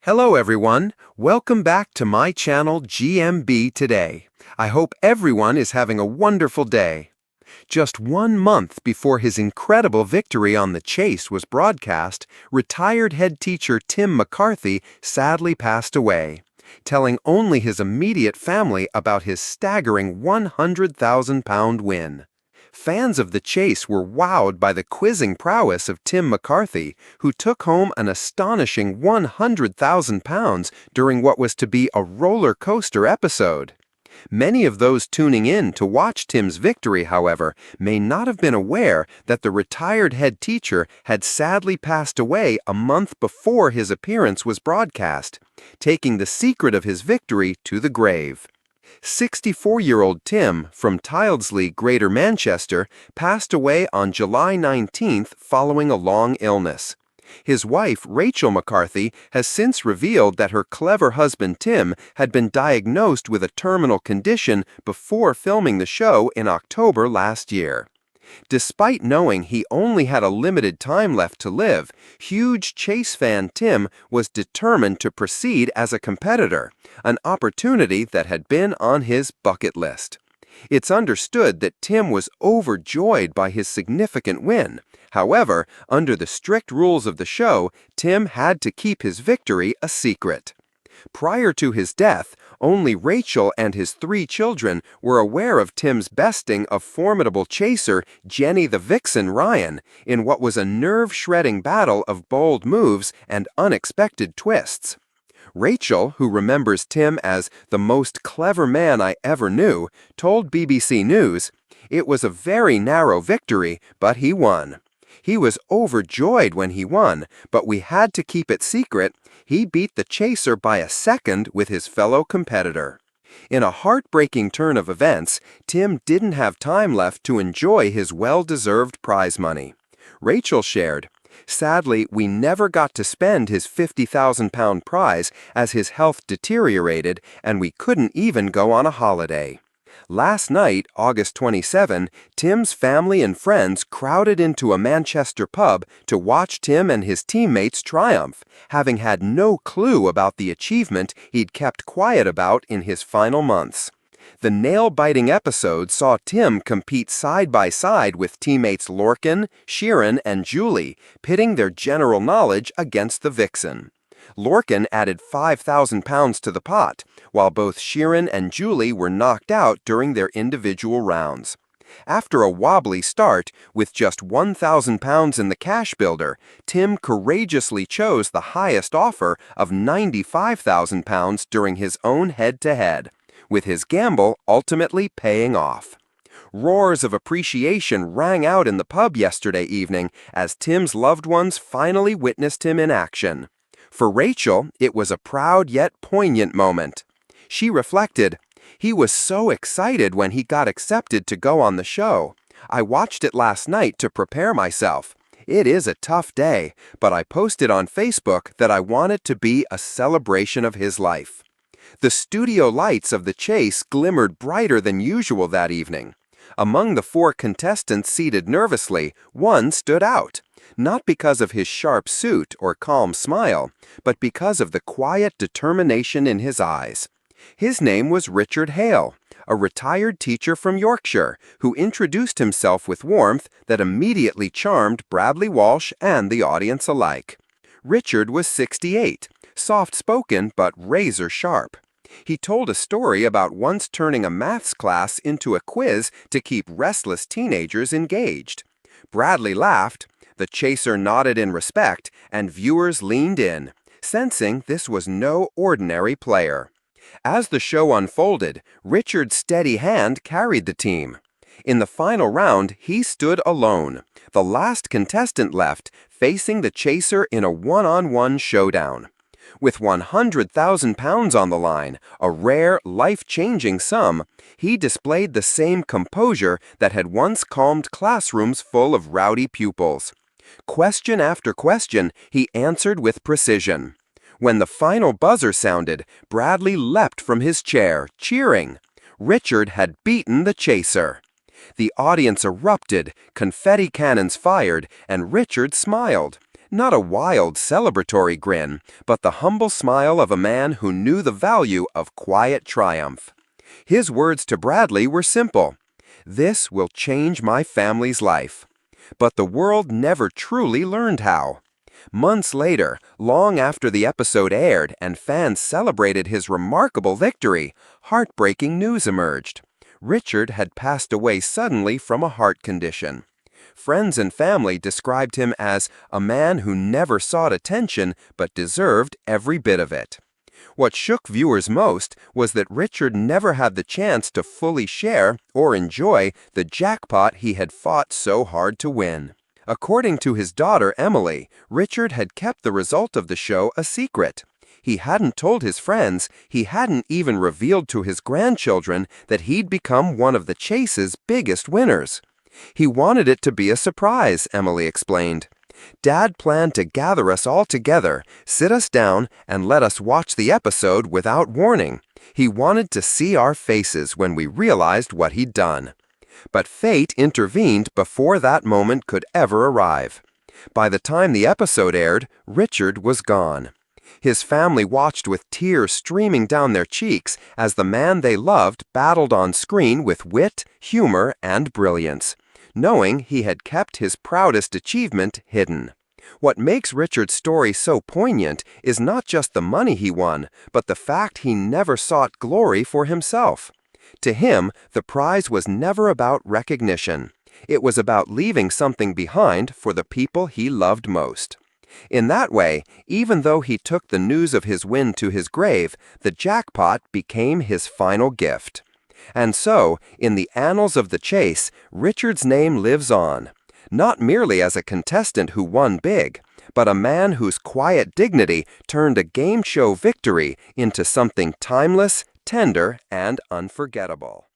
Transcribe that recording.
Hello everyone, welcome back to my channel GMB Today. I hope everyone is having a wonderful day. Just 1 month before his incredible victory on The Chase was broadcast, retired head teacher Tim McCarthy sadly passed away, telling only his immediate family about his staggering £100,000 win. Fans of The Chase were wowed by the quizzing prowess of Tim McCarthy, who took home an astonishing £100,000 during what was to be a roller coaster episode. Many of those tuning in to watch Tim's victory, however, may not have been aware that the retired head teacher had sadly passed away a month before his appearance was broadcast, taking the secret of his victory to the grave. 64-year-old Tim from Tyldesley, Greater Manchester, passed away on July 19th following a long illness. His wife, Rachel McCarthy, has since revealed that her clever husband Tim had been diagnosed with a terminal condition before filming the show in October last year. Despite knowing he only had a limited time left to live, huge Chase fan Tim was determined to proceed as a competitor, an opportunity that had been on his bucket list. It's understood that Tim was overjoyed by his significant win. However, under the strict rules of the show, Tim had to keep his victory a secret. Prior to his death, only Rachel and his 3 children were aware of Tim's besting of formidable chaser Jenny the Vixen Ryan in what was a nerve-shredding battle of bold moves and unexpected twists. Rachel, who remembers Tim as the most clever man I ever knew, told BBC News, "It was a very narrow victory, but he won. He was overjoyed when he won, but we had to keep it secret. He beat the chaser by a second with his fellow competitor." In a heartbreaking turn of events, Tim didn't have time left to enjoy his well-deserved prize money. Rachel shared, "Sadly, we never got to spend his £50,000 prize as his health deteriorated and we couldn't even go on a holiday." Last night, August 27, Tim's family and friends crowded into a Manchester pub to watch Tim and his teammates triumph, having had no clue about the achievement he'd kept quiet about in his final months. The nail-biting episode saw Tim compete side by side with teammates Lorcan, Sheeran, and Julie, pitting their general knowledge against the Vixen. Lorcan added £5,000 to the pot, while both Sheeran and Julie were knocked out during their individual rounds. After a wobbly start, with just £1,000 in the cash builder, Tim courageously chose the highest offer of £95,000 during his own head-to-head, with his gamble ultimately paying off. Roars of appreciation rang out in the pub yesterday evening as Tim's loved ones finally witnessed him in action. For Rachel, it was a proud yet poignant moment. She reflected, "He was so excited when he got accepted to go on the show. I watched it last night to prepare myself. It is a tough day, but I posted on Facebook that I want it to be a celebration of his life." The studio lights of The Chase glimmered brighter than usual that evening. Among the 4 contestants seated nervously, one stood out. Not because of his sharp suit or calm smile, but because of the quiet determination in his eyes. His name was Richard Hale, a retired teacher from Yorkshire, who introduced himself with warmth that immediately charmed Bradley Walsh and the audience alike. Richard was 68, soft-spoken but razor-sharp. He told a story about once turning a maths class into a quiz to keep restless teenagers engaged. Bradley laughed. The chaser nodded in respect, and viewers leaned in, sensing this was no ordinary player. As the show unfolded, Richard's steady hand carried the team. In the final round, he stood alone, the last contestant left, facing the chaser in a one-on-one showdown. With £100,000 on the line, a rare, life-changing sum, he displayed the same composure that had once calmed classrooms full of rowdy pupils. Question after question, he answered with precision. When the final buzzer sounded, Bradley leapt from his chair, cheering. Richard had beaten the chaser. The audience erupted, confetti cannons fired, and Richard smiled. Not a wild, celebratory grin, but the humble smile of a man who knew the value of quiet triumph. His words to Bradley were simple: "This will change my family's life." But the world never truly learned how. Months later, long after the episode aired and fans celebrated his remarkable victory, heartbreaking news emerged. Richard had passed away suddenly from a heart condition. Friends and family described him as a man who never sought attention but deserved every bit of it. What shook viewers most was that Richard never had the chance to fully share or enjoy the jackpot he had fought so hard to win. According to his daughter Emily, Richard had kept the result of the show a secret. He hadn't told his friends, he hadn't even revealed to his grandchildren that he'd become one of the chase's biggest winners. He wanted it to be a surprise, Emily explained. Dad planned to gather us all together, sit us down, and let us watch the episode without warning. He wanted to see our faces when we realized what he'd done. But fate intervened before that moment could ever arrive. By the time the episode aired, Richard was gone. His family watched with tears streaming down their cheeks as the man they loved battled on screen with wit, humor, and brilliance, knowing he had kept his proudest achievement hidden. What makes Richard's story so poignant is not just the money he won, but the fact he never sought glory for himself. To him, the prize was never about recognition. It was about leaving something behind for the people he loved most. In that way, even though he took the news of his win to his grave, the jackpot became his final gift. And so, in the annals of the chase, Richard's name lives on, not merely as a contestant who won big, but a man whose quiet dignity turned a game show victory into something timeless, tender, and unforgettable.